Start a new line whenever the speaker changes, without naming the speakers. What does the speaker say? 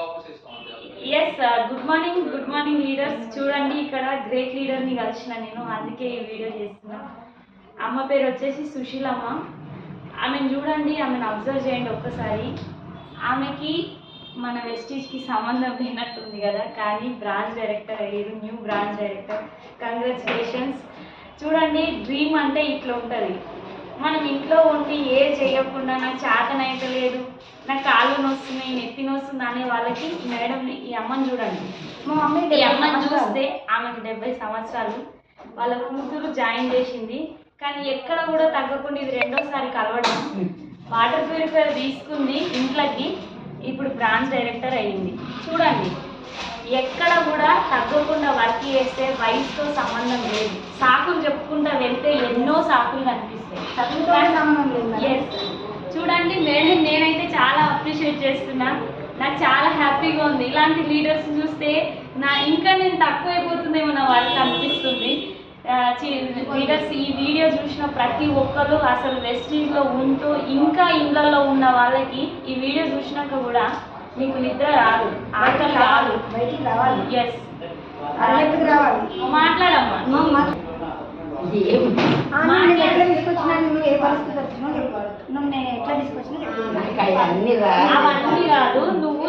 Yes good morning leaders. చూడండి ఇక్కడ great లీడర్ని కలిసిన నేను, అందుకే ఈ వీడియో చేస్తున్నా. అమ్మ పేరు వచ్చేసి సుశీలమ్మ. ఆమెను చూడండి, ఆమెను అబ్జర్వ్ చేయండి ఒక్కసారి. ఆమెకి మన వెస్టీజ్కి సంబంధం లేనట్టుంది కదా, కానీ బ్రాంచ్ డైరెక్టర్ అయ్యారు, న్యూ బ్రాంచ్ డైరెక్టర్. కంగ్రాచులేషన్స్. చూడండి, డ్రీమ్ అంటే ఇట్లా ఉంటుంది. మనం ఇంట్లో ఉండి ఏ చేయకుండా నాకు చేతనైతే లేదు, నాకు కాళ్ళు నొస్తున్నాయి, నెత్తి నొస్తుంది అనే వాళ్ళకి మేడం ఈ అమ్మని చూడండి.
మా మమ్మీ
ఈ అమ్మని చూస్తే ఆమెకు 70 సంవత్సరాలు. వాళ్ళ కూతురు జాయిన్ చేసింది, కానీ ఎక్కడ కూడా తగ్గకుండా ఇది రెండోసారి కలవడం. వాటర్ ప్యూరిఫైయర్ తీసుకుంది ఇంట్లోకి, ఇప్పుడు బ్రాంచ్ డైరెక్టర్ అయ్యింది. చూడండి, ఎక్కడ కూడా తగ్గకుండా వర్క్ చేస్తే వయసుతో సంబంధం లేదు. సాకులు చెప్పుకుంటా వెళ్తే ఎన్నో సాకులు కనిపిస్తాయి. చూడండి మేడం, నేనైతే చాలా అప్రిషియేట్ చేస్తున్నా. నాకు చాలా హ్యాపీగా ఉంది. ఇలాంటి లీడర్స్ చూస్తే ఇంకా నేను తక్కువైపోతుందేమో నా వర్క్ అనిపిస్తుంది. లీడర్స్ ఈ వీడియో చూసిన ప్రతి ఒక్కరు అసలు వెస్టీజ్లో ఉంటూ ఇంకా ఇళ్లలో ఉన్న వాళ్ళకి ఈ వీడియో చూసినాక కూడా మీకు నిద్ర రాదు, ఆకలి రాదు,
బయటికి రావాలి.
ఎస్
రావాలి.
మాట్లాడమ్మా.
ఎట్లా తీసుకొచ్చినా, నువ్వు ఏ పరిస్థితి వచ్చినా నువ్వు నేను ఎట్లా తీసుకొచ్చినా
అవన్నీ రాదు. నువ్వు